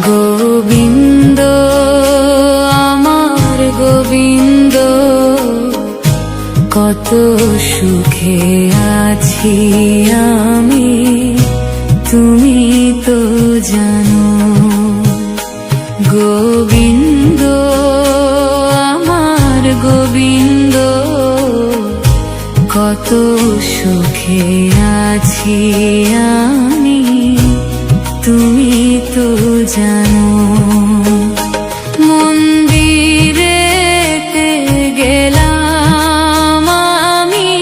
গোবিন্দ আমার গোবিন্দ, কত সুখে আছি আমি, তুমি তো জানো। গোবিন্দ আমার গোবিন্দ, কত সুখে আছি আমি, তুমি তো জানো। মন্দিরেতে গেলাম আমি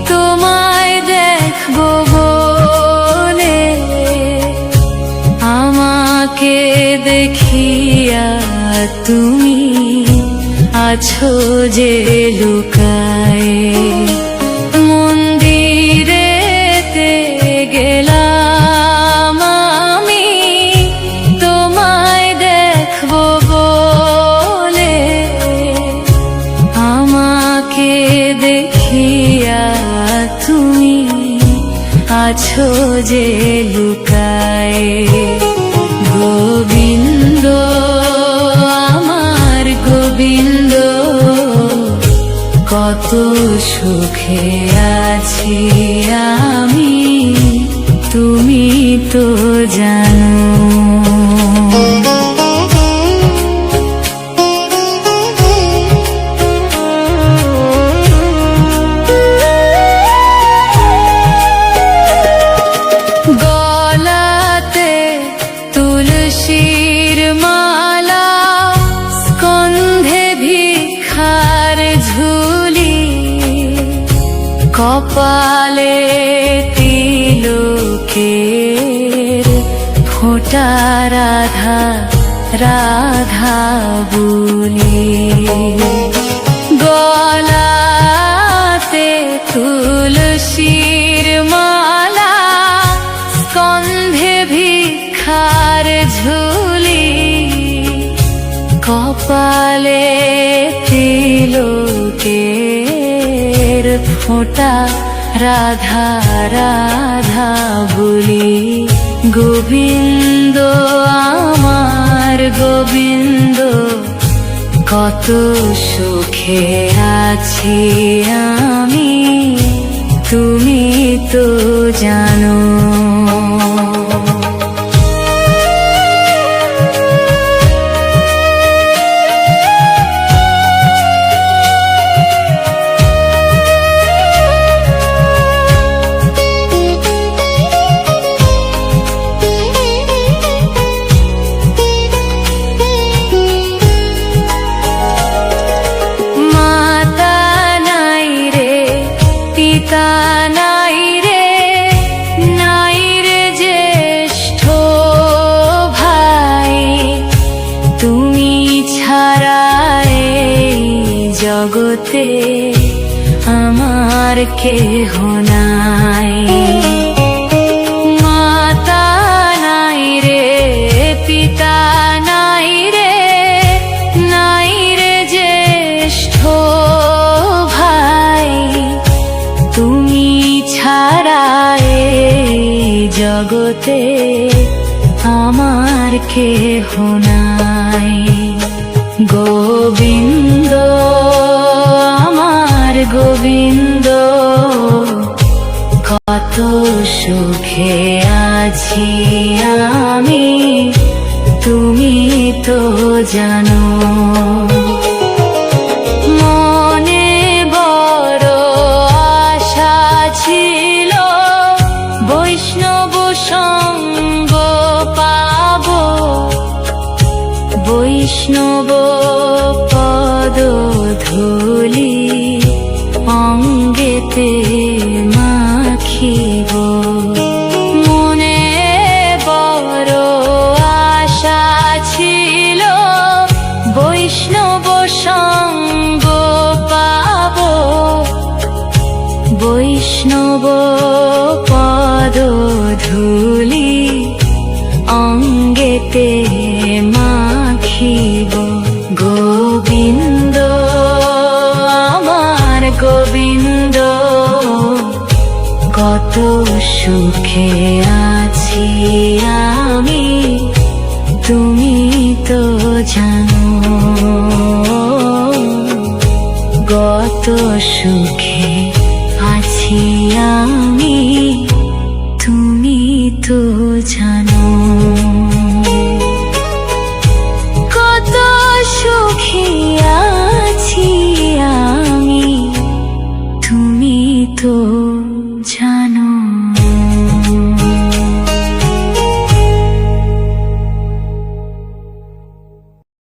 তোমায় দেখবো বলে, আমাকে দেখিয়া তুমি আছো যে লুকায়ে। মন্দিরেতে গেলাম আমি তোমায় দেখবো বলে, আমাকে দেখিয়া তুমি আছো যে লুকায়ে। গোবিন্দ আমার গোবিন্দ, কত সুখে আছি আমি, তুমি তো জানো। গলাতে তুলসীর মালা, স্কন্ধে ভিক্ষার ঝুলি, কপালে তিলকের ফোঁটা, রাধা রাধা বলি। গলাতে তুলসীর মালা, স্কন্ধে ভিক্ষার ঝুলি, কপালে তিলকের ফোঁটা, রাধা রাধা বলি। গোবিন্দ আমার গোবিন্দ, কত সুখে আছি আমি, তুমি তো জানো। পিতা নাই রে, নাই রে জ্যেষ্ঠ ভাই, তুমি ছাড়া এই জগতে আমার কেহ নাই। মাতা নাই রে, পিতা নাই রে, নাই রে জ্যেষ্ঠ ভাই, তুমি ছাড়া এই জগতে আমার কেহ নাই। গোবিন্দ আমার গোবিন্দ, কত সুখে আছি আমি, তুমি তো জানো। মনে বড় আশা ছিল, বৈষ্ণব সঙ্গ পাবো, বৈষ্ণব পদ ধূলি অঙ্গেতে মাখিব। মনে বড় আশা ছিল, বৈষ্ণব সঙ্গ পাবো, বৈষ্ণব পদ ধূলি অঙ্গেতে মাখিব গোবিন্দ আমার গোবিন্দ কত সুখে আছি আমি তুমি তো জানো কত সুখে